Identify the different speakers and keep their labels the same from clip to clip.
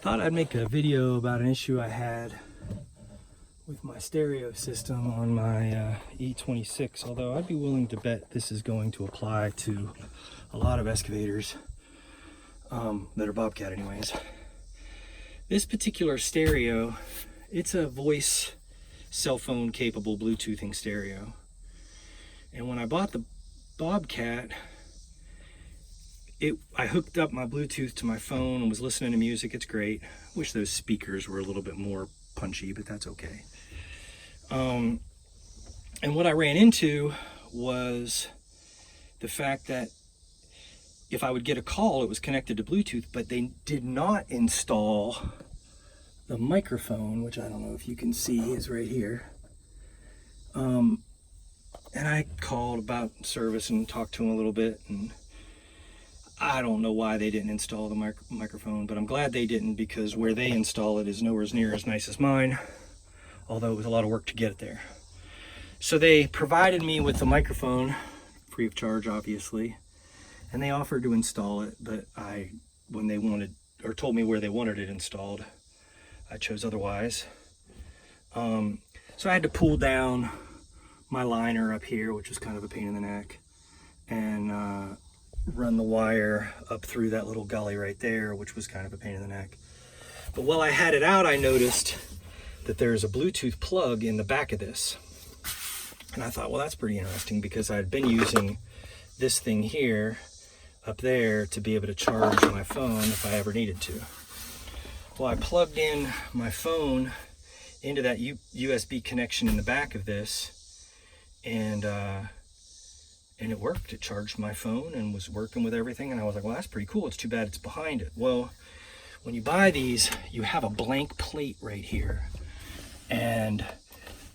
Speaker 1: Thought I'd make a video about an issue I had with my stereo system on my E26, although I'd be willing to bet this is going to apply to a lot of excavators that are Bobcat anyways. This particular stereo, it's a voice cell phone capable Bluetoothing stereo. And when I bought the Bobcat, I hooked up my Bluetooth to my phone and was listening to music. It's great. Wish those speakers were a little bit more punchy, but that's okay. And what I ran into was the fact that if I would get a call, it was connected to Bluetooth, but they did not install the microphone, which I don't know if you can see is right here. And I called about service and talked to them a little bit, and I don't know why they didn't install the microphone, but I'm glad they didn't, because where they install it is nowhere near as nice as mine, although it was a lot of work to get it there. So they provided me with the microphone, free of charge obviously, and they offered to install it, but when they wanted, or told me where they wanted it installed, I chose otherwise. So I had to pull down my liner up here, which was kind of a pain in the neck, and run the wire up through that little gully right there, which was kind of a pain in the neck. But while I had it out, I noticed that there's a Bluetooth plug in the back of this. And I thought, well, that's pretty interesting, because I'd been using this thing here up there to be able to charge my phone if I ever needed to. Well, I plugged in my phone into that USB connection in the back of this, and it worked. It charged my phone and was working with everything, and I was like, well, that's pretty cool. It's too bad it's behind it. Well, when you buy these, you have a blank plate right here, and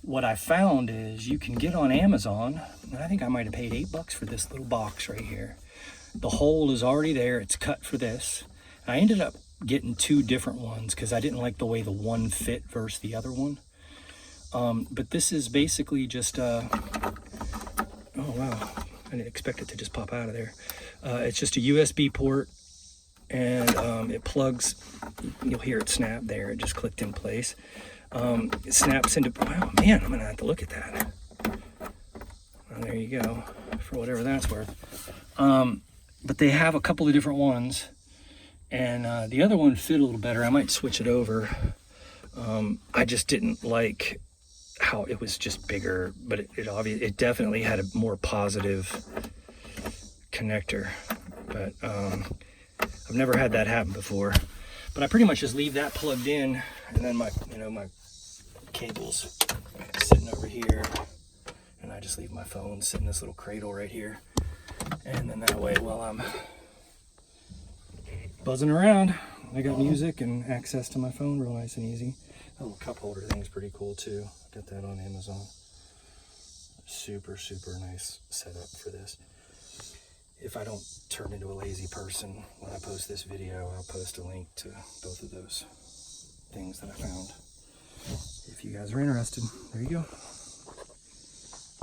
Speaker 1: what I found is you can get on Amazon, and I think I might have paid $8 for this little box right here. The hole is already there. It's cut for this. I ended up getting two different ones because I didn't like the way the one fit versus the other one. But this is basically just oh wow, I didn't expect it to just pop out of there. It's just a USB port, and it plugs. You'll hear it snap there. It just clicked in place. It snaps into, wow, man, I'm gonna have to look at that. Well, there you go, for whatever that's worth. But they have a couple of different ones, and the other one fit a little better. I might switch it over. I just didn't like how it was just bigger, but it definitely had a more positive connector. But I've never had that happen before. But I pretty much just leave that plugged in, and then my cables sitting over here, and I just leave my phone sitting in this little cradle right here, and then that way, while I'm buzzing around, I got music and access to my phone real nice and easy. That little cup holder thing's pretty cool too. Got that on Amazon. Super nice setup for this. If I don't turn into a lazy person when I post this video, I'll post a link to both of those things that I found. If you guys are interested, there you go.